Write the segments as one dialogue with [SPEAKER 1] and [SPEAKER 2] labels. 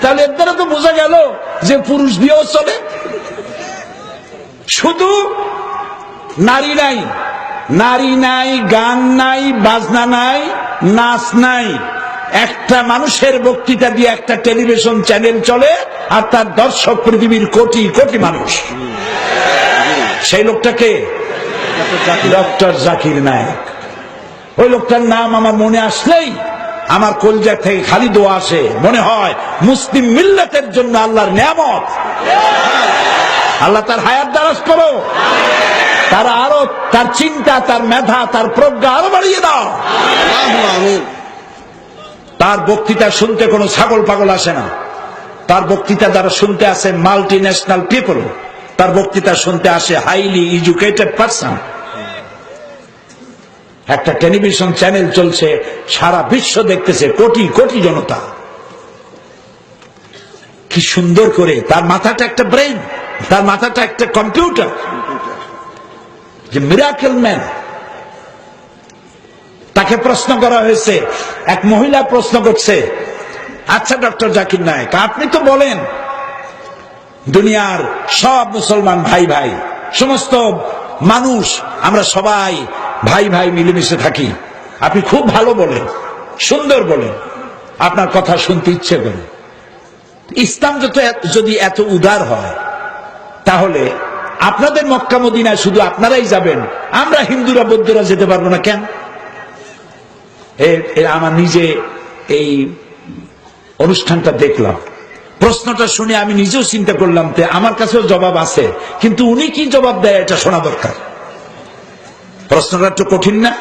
[SPEAKER 1] তাহলে এর দ্বারা তো বোঝা গেল যে পুরুষ দিয়েও চলে। শুধু নারী নাই, নারী নাই, গান নাই, বাজনা নাই, নাচ নাই, একটা মানুষের বক্তৃতা দিয়ে একটা টেলিভিশন চ্যানেল চলে, আর তার দর্শক পৃথিবীর কোটি কোটি মানুষ। সেই লোকটাকে ডক্টর জাকির নায়েক। ওই লোকটার নাম আমার মনে আসলেই আমার কলজা থেকে খালি দোয়া আসে, মনে হয় মুসলিম মিল্লাতের জন্য আল্লাহর নিয়ামত। আল্লাহ তার হায়াত দারাজ করো, তার আরো তার চিন্তা, তার মেধা, তার প্রজ্ঞা আরো বাড়িয়ে দাও। তার বক্তৃতা শুনতে কোনো ছাগল পাগল আসে না। তার বক্তৃতা যারা শুনতে আসে মাল্টি ন্যাশনাল পিপল, তার বক্তৃতা শুনতে আসে হাইলি এডুকেটেড পারসন। একটা টেলিভিশন চ্যানেল চলছে, সারা বিশ্ব দেখতেছে, কোটি কোটি জনতা। কি সুন্দর করে, তার মাথাটা একটা ব্রেন, তার মাথাটা একটা কম্পিউটার, যে মিরাকেল ম্যান। তাকে প্রশ্ন করা হয়েছে, এক মহিলা প্রশ্ন করছে, আচ্ছা ডক্টর জাকির নায়েক, আপনি তো বলেন দুনিয়ার সব মুসলমান ভাই ভাই, সমস্ত মানুষ আমরা সবাই ভাই ভাই মিলেমিশে থাকি। আপনি খুব ভালো বলেন, সুন্দর বলেন, আপনার কথা শুনতে ইচ্ছে করে। ইসলাম যদি এত উদার হয়, তাহলে আপনাদের মক্কা মদিনায় শুধু আপনারাই যাবেন, আমরা হিন্দুরা বৌদ্ধরা যেতে পারবো না কেন? আমার নিজে এই অনুষ্ঠানটা দেখলাম, প্রশ্নটা শুনে আমি নিজেও চিন্তা করলাম, আমার কাছেও জবাব আছে, কিন্তু উনি কি জবাব দেয় এটা শোনা দরকার। প্রশ্নটা একটু কঠিন না?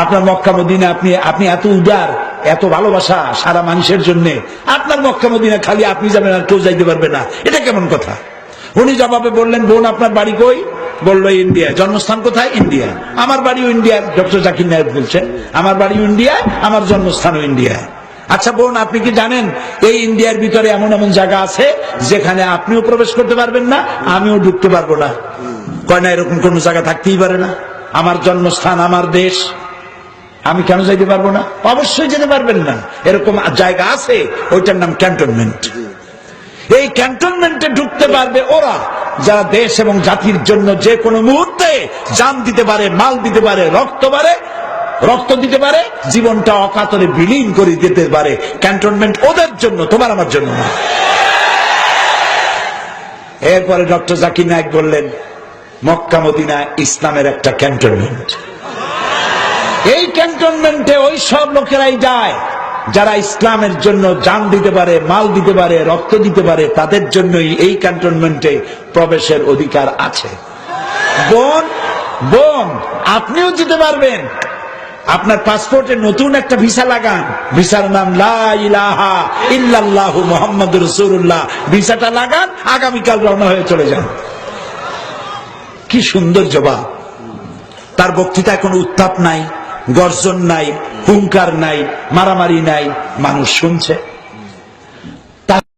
[SPEAKER 1] আপনার মক্কা মদিনা, আপনি এত উদার, এত ভালোবাসা সারা মানুষের জন্য, আপনার মক্কা মদিনা খালি আপনি যাবেন আর কেউ যাইতে পারবে না, এটা কেমন কথা? উনি জবাবে বললেন, বোন আপনার বাড়ি কই? বললো ইন্ডিয়া। জন্মস্থান কোথায়? ইন্ডিয়া। আমার বাড়িও ইন্ডিয়ায়। ডক্টর জাকির নায়েক বলছেন, আমার বাড়িও ইন্ডিয়ায়, আমার জন্মস্থানও ইন্ডিয়ায়। আচ্ছা বোন, আপনি কি জানেন এই ইন্ডিয়ার ভিতরে এমন এমন জায়গা আছে যেখানে আপনিও প্রবেশ করতে পারবেন না, আমিও ঢুকতে পারবো না? কয় না, এরকম কোন জায়গা থাকতেই পারে না। আমার জন্মস্থান, আমার দেশ, আমি কেন যাইতে পারবো না? অবশ্যই যেতে পারবেন না। এরকম জায়গা আছে, ওইটার নাম ক্যান্টনমেন্ট। এই ক্যান্টনমেন্টে ঢুকতে পারবে ওরা যারা দেশ এবং জাতির জন্য যে কোনো মুহূর্তে জান দিতে পারে, মাল দিতে পারে, রক্ত দিতে পারে, জীবনটা অকাতরে বিলীন করে দিতে পারে। ক্যান্টনমেন্ট ওদের জন্য, তোমার আমার জন্য না। এরপরে ডক্টর জাকির নায়েক বললেন, মক্কা মদিনা ইসলামের একটা ক্যান্টনমেন্ট। এই ক্যান্টনমেন্টে ওই সব লোকেরাই যায় যারা ইসলামের জন্য জান দিতে পারে, মাল দিতে পারে, রক্ত দিতে পারে, তাদের জন্যই এই ক্যান্টনমেন্টে প্রবেশের অধিকার আছে। বোন আপনিও যেতে পারবেন। আপনার পাসপোর্টে নতুন একটা ভিসা লাগান, ভিসার নাম লা ইলাহা ইল্লাল্লাহু মুহাম্মাদুর রাসূলুল্লাহ। ভিসাটা লাগান, আগামীকাল রওনা হয়ে চলে যান। কি সুন্দর জবাব! তার বক্তৃতায় কোনো উত্তাপ নাই, গর্জন নাই, হুঙ্কার নাই, মারামারি নাই, মানুষ শুনছে।